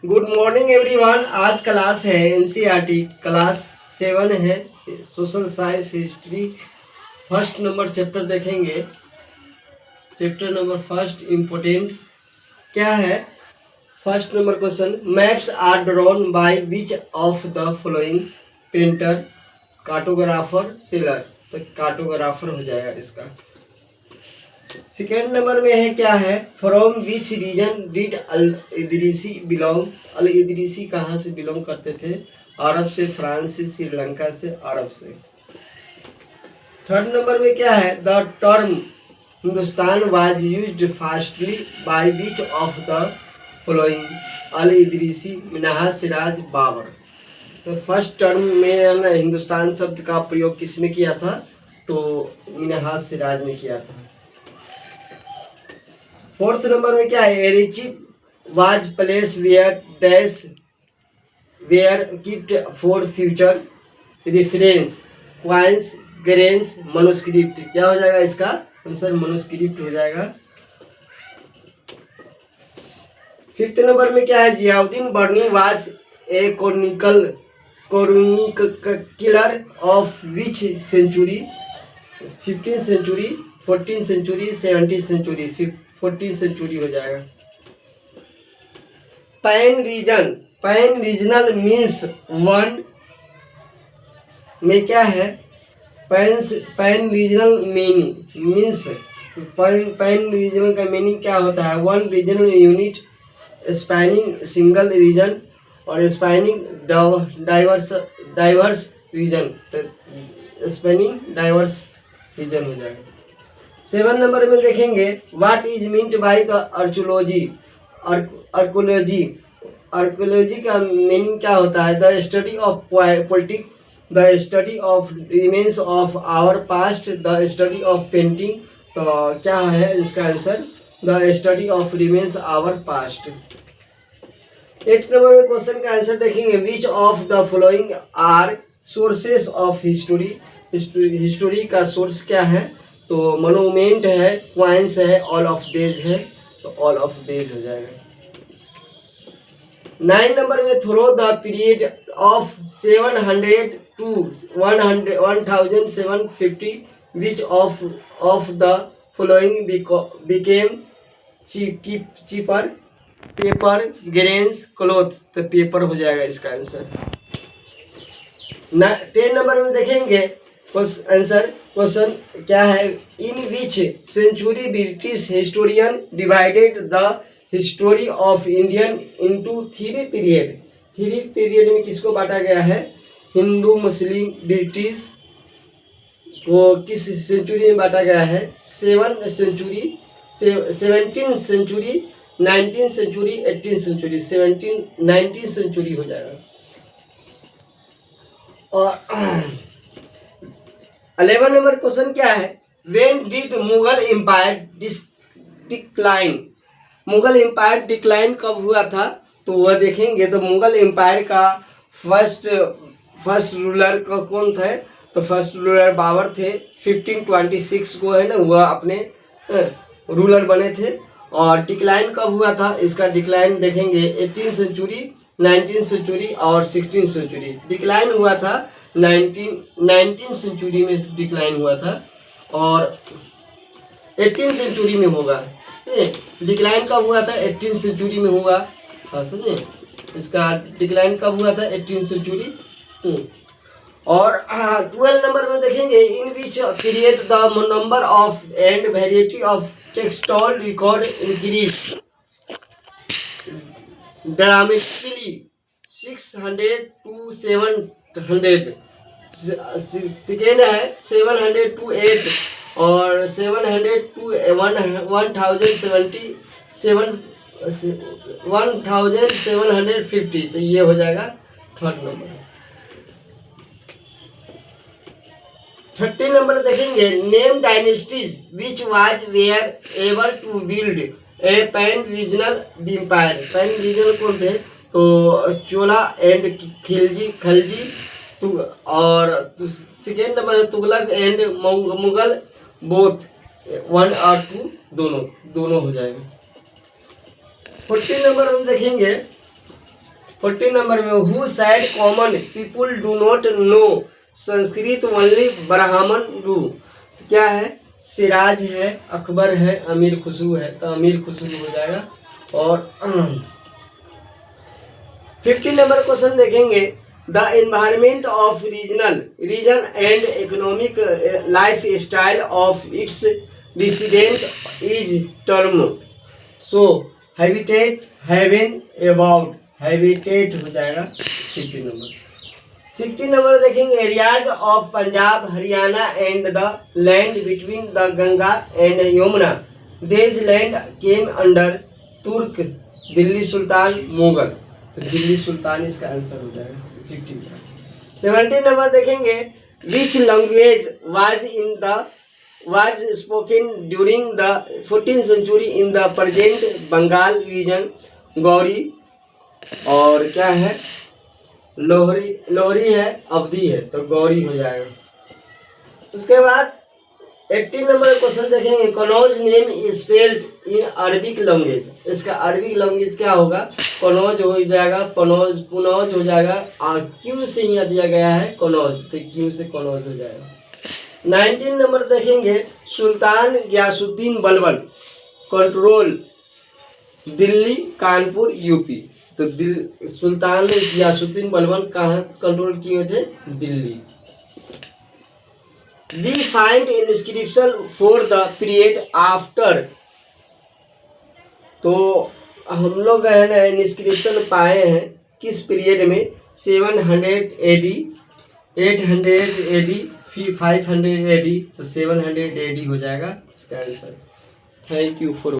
Good morning everyone. आज class है NCERT class 7 है, social science history. First number chapter देखेंगे। चैप्टर नंबर फर्स्ट इम्पोर्टेंट क्या है? First number question, maps are drawn by which of the following? Painter, cartographer, seller. तो cartographer हो जाएगा इसका। सेकेंड नंबर में है क्या है? From which region did Al Idrisi belong? Al Idrisi कहाँ से बिलोंग करते थे? अरब से, फ्रांस से, श्रीलंका से, अरब से। थर्ड नंबर में क्या है? The term Hindustan was used fastly by which of the following? Al Idrisi, Minhaj, Siraj, Babur. तो फर्स्ट टर्म में ना हिंदुस्तान शब्द का प्रयोग किसने किया था? तो मिन्हाज सिराज ने किया था। फोर्थ नंबर में क्या है? Archive was place where dash were kept for future reference, coins, grains, manuscript. क्या हो जाएगा इसका आंसर? मनुस्क्रिप्ट हो जाएगा। फिफ्थ नंबर में क्या है? Ziauddin Barani was a killer of which century? 15th century, 14th century, 17th century. 14th century हो जाएगा। पैन रीजनल मीन्स वन में क्या है? Pan regional meaning means pan regional का मीनिंग क्या होता है? One regional unit spanning single region और spanning diverse region. Spanning diverse region हो जाएगा। 7 नंबर में देखेंगे, what is meant by the archaeology? Archaeology archaeology का मीनिंग क्या होता है? The study of politics, the study of remains of our past, the study of painting. तो क्या है इसका answer? The study of remains our past. 8 number में question का आंसर देखेंगे, which of the following are sources of history? History का source क्या है? तो मोनूमेंट है, क्वाइंस है, ऑल ऑफ देज है। तो ऑल ऑफ देज हो जाएगा। 9 नंबर में through the period of 700 to 1750 which of the following became cheaper? Paper, grains, cloth. तो पेपर हो जाएगा इसका आंसर। 10 नंबर में देखेंगे आंसर। क्वेश्चन क्या है? In which century British historian divided the history of Indian into 3 period? 3 period में किसको बांटा गया है? हिंदू, मुस्लिम, ब्रिटिश को किस सेंचुरी में बांटा गया है? 17th century, 19th century, 18th century. 19th century हो जाएगा। और 11 नंबर क्वेश्चन क्या है? When did Mughal empire decline? Mughal empire decline कब हुआ था? तो वह देखेंगे। तो मुगल एम्पायर का फर्स्ट रूलर का कौन थे? तो फर्स्ट रूलर बाबर थे। 1526 को है ना वह अपने रूलर बने थे। और डिक्लाइन कब हुआ था? इसका डिक्लाइन देखेंगे 18th सेंचुरी, 19th सेंचुरी और 16th सेंचुरी। डिक्लाइन हुआ था 19th सेंचुरी में डिक्लाइन हुआ था और 18th सेंचुरी में होगा। डिक्लाइन कब हुआ था? 18th सेंचुरी में हुआ। हाँ समझे? इसका डिक्लाइन कब हुआ था? 18th century. और 12 नंबर में देखेंगे, in which period the number of and variety of textile record increase dramatically 600 to 700। Second है 700 to 8 और 700 to 1750। तो ये हो जाएगा थर्ड नंबर। 13 नंबर देखेंगे, name dynasties which was were able to build a pan regional empire. Pan regional कौन थे? तो चोला एंड खिलजी। और सेकेंड नंबर है तुगलक एंड मुगल, बोथ 1 और 2 दोनों हो जाएगा। 14 नंबर हम देखेंगे, 14 नंबर में who said common people do not know Sanskrit only ब्राह्मण डू, क्या है? सिराज है, अकबर है, अमीर खुसरू है, तो अमीर खुसरू हो जाएगा। और 15 नंबर क्वेश्चन देखेंगे, the environment of region and economic life style of its descendant is term, so habitat haven about, habitat हो जाएगा 15 नंबर। 16 नंबर देखेंगे, areas of Punjab Haryana and the land between the Ganga and Yamuna, these land came under तुर्क, दिल्ली सुल्तान, मुगल, तो दिल्ली सुल्तान इसका answer हो जाएगा 16। 17 number देखेंगे, which language was spoken during the 14th century in the present Bengal region, Gauri, और क्या है? लोहरी है, अवधि है, तो गौरी हो जाएगा। उसके बाद 18 नंबर क्वेश्चन देखेंगे, Kannauj name is spelled in Arabic language, इसका अरबिक लैंग्वेज क्या होगा? कनौज हो जाएगा, पुनौज हो जाएगा, और क्यों से यहाँ दिया गया है कनौज, तो क्यों से कनौज हो जाएगा। 19 नंबर देखेंगे, सुल्तान गियासुद्दीन बलबन कंट्रोल दिल्ली कानपुर यूपी, तो सुल्तान गियासुद्दीन बलबन कहाँ कंट्रोल किए थे? Delhi. We find inscription for the period after, तो हम लोग है ना इंस्क्रिप्शन पाए हैं किस पीरियड में? 700 AD, 800 AD, 500 AD, तो 700 AD हो जाएगा इसका आंसर। Thank you for